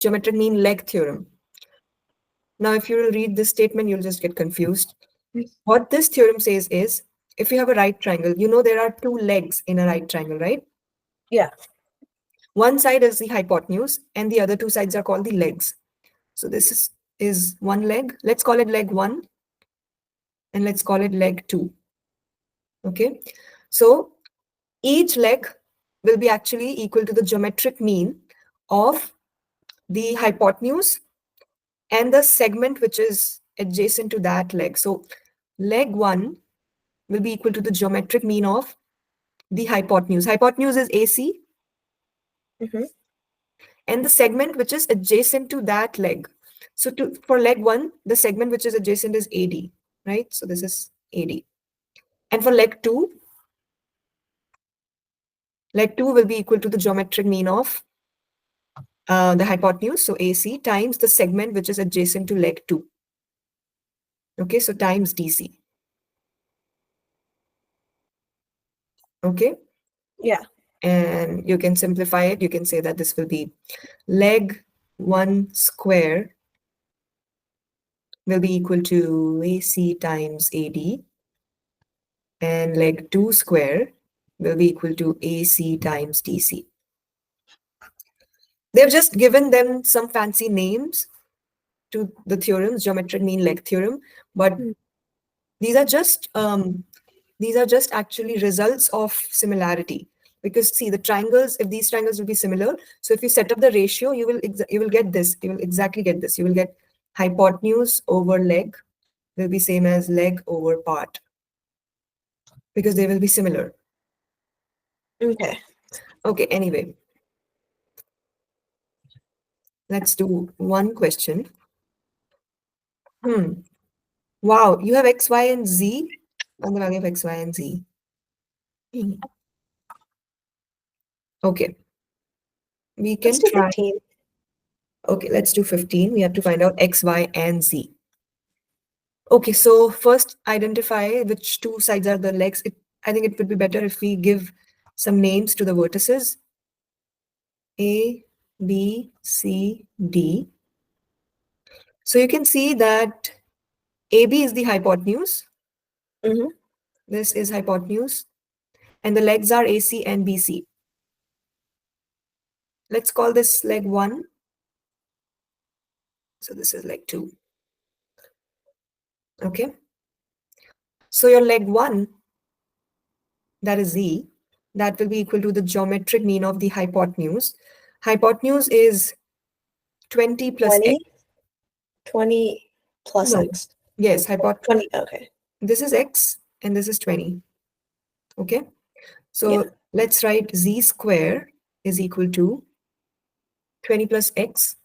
geometric mean leg theorem. Now, if you will read this statement, you'll just get confused. What this theorem says is, if you have a right triangle, you know there are two legs in a right triangle, right? Yeah. One side is the hypotenuse, and the other two sides are called the legs. So this is one leg. Let's call it leg 1, and let's call it leg 2. Okay, so each leg will be actually equal to the geometric mean of the hypotenuse and the segment which is adjacent to that leg. So leg 1 will be equal to the geometric mean of the hypotenuse. Hypotenuse is AC. Mm-hmm. And the segment which is adjacent to that leg. So for leg 1, the segment which is adjacent is AD, right? So this is AD. And for leg 2 will be equal to the geometric mean of the hypotenuse, so AC, times the segment which is adjacent to leg 2. Okay, so times DC. Okay? Yeah. And you can simplify it. You can say that this will be leg 1 square will be equal to AC times AD, and leg 2 square will be equal to AC times DC. They've just given them some fancy names to the theorems, geometric mean leg theorem, but these are just actually results of similarity. Because see, the triangles, if these triangles will be similar, so if you set up the ratio, you will get this. You will exactly get this. You will get hypotenuse over leg will be same as leg over part, because they will be similar. Okay. Okay, anyway. Let's do one question. Wow, you have x, y, and z, and the value of x, y, and z. Okay. We can Let's do try. 15. Okay, let's do 15. We have to find out x, y, and z. Okay, so first identify which two sides are the legs. I think it would be better if we give some names to the vertices. A, B, C, D. So you can see that AB is the hypotenuse. Mm-hmm. This is hypotenuse. And the legs are AC and BC. Let's call this leg 1. So this is leg 2. Okay. So your leg 1, that is Z, that will be equal to the geometric mean of the hypotenuse. Hypotenuse is 20 plus 20? x. 20 plus No. x. Yes, 20, okay. This is x and this is 20. Okay. So Yeah. let's write z square is equal to 20 plus x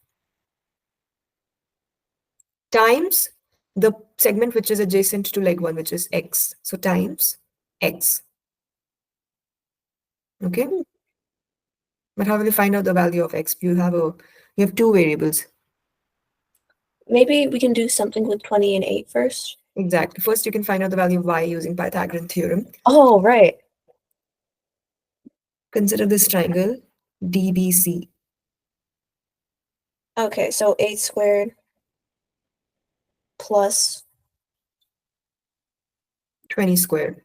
times the segment which is adjacent to leg 1, which is x. So times x. Okay. But how will you find out the value of x? You have two variables. Maybe we can do something with 20 and 8 first. Exactly. First, you can find out the value of y using Pythagorean theorem. Oh, right. Consider this triangle DBC. Okay, so 8 squared plus 20 squared.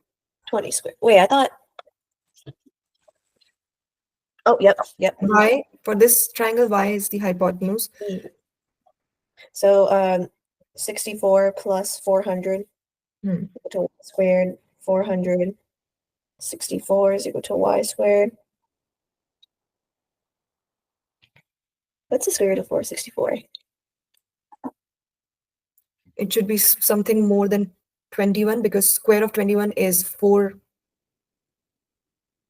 20 squared. Wait, I thought. Oh, yep. Y, for this triangle, y is the hypotenuse. So 64 plus 400 equal to y squared. 464 is equal to y squared. What's the square root of 464? It should be something more than 21, because square of 21 is 4.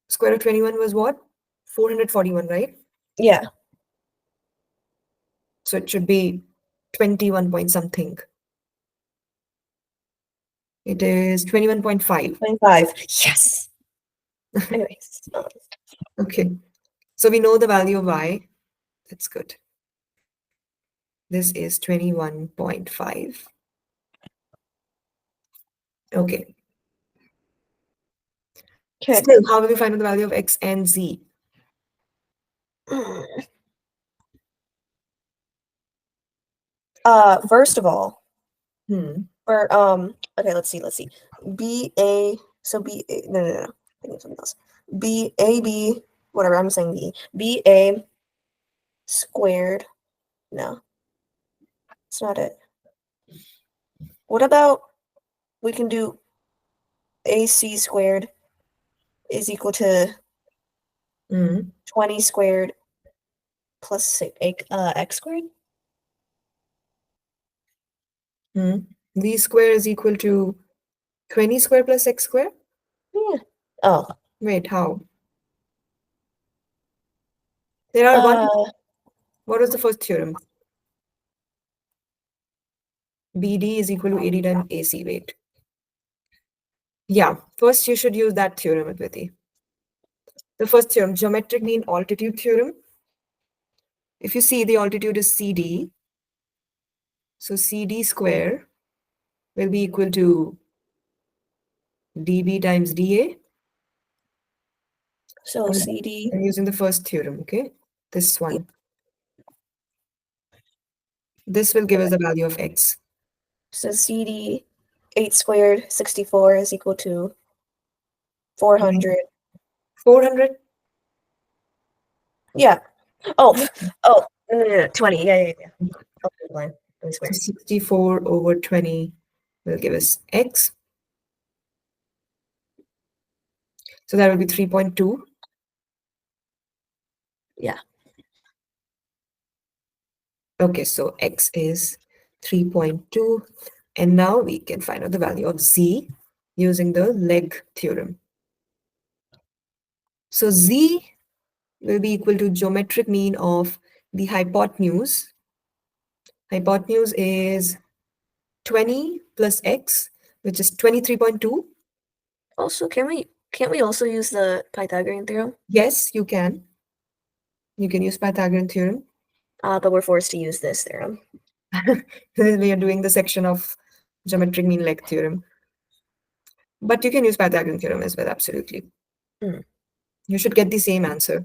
Square of 21 was what? 441, right? Yeah. So it should be 21 point something. It is 21.5. 25. Yes. Anyways. Okay. So we know the value of y. That's good. This is 21.5. Okay. Okay. Still, how will we find out the value of x and z? First of all, Hmm. for okay, let's see. BA, so BA, no. I think it's something else. BAB, whatever, I'm saying BA squared. No, it's not it. What about we can do AC squared is equal to Hmm. 20 squared plus x squared? Hmm. V square is equal to 20 square plus x square? Yeah. Oh. Wait, how? There are one. What was the first theorem? BD is equal to AD times AC. Wait. Yeah, first you should use that theorem, Adviti. The first theorem, geometric mean altitude theorem. If you see the altitude is CD, so CD square will be equal to DB times DA. So CD. I'm using the first theorem, okay? This one. This will give us the value of x. So CD 8 squared 64 is equal to 400. 400? Yeah. Oh, no, 20. Yeah. Oh, line. So Square. 64 over 20 will give us x. So that will be 3.2. Yeah. Okay, so x is 3.2. And now we can find out the value of z using the leg theorem. So z will be equal to geometric mean of the hypotenuse. Hypotenuse is 20 plus x, which is 23.2. Also, can't we also use the Pythagorean theorem? Yes, you can. You can use Pythagorean theorem. But we're forced to use this theorem. We are doing the section of geometric mean leg theorem. But you can use Pythagorean theorem as well, absolutely. You should get the same answer.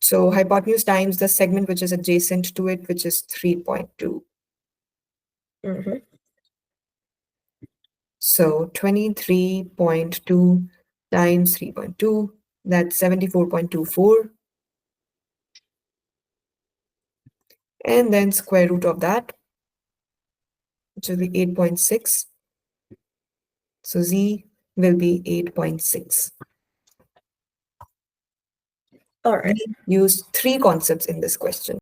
So hypotenuse times the segment which is adjacent to it, which is 3.2. So 23.2 times 3.2, that's 74.24. And then square root of that, which will be 8.6. So z will be 8.6. All right. We used three concepts in this question.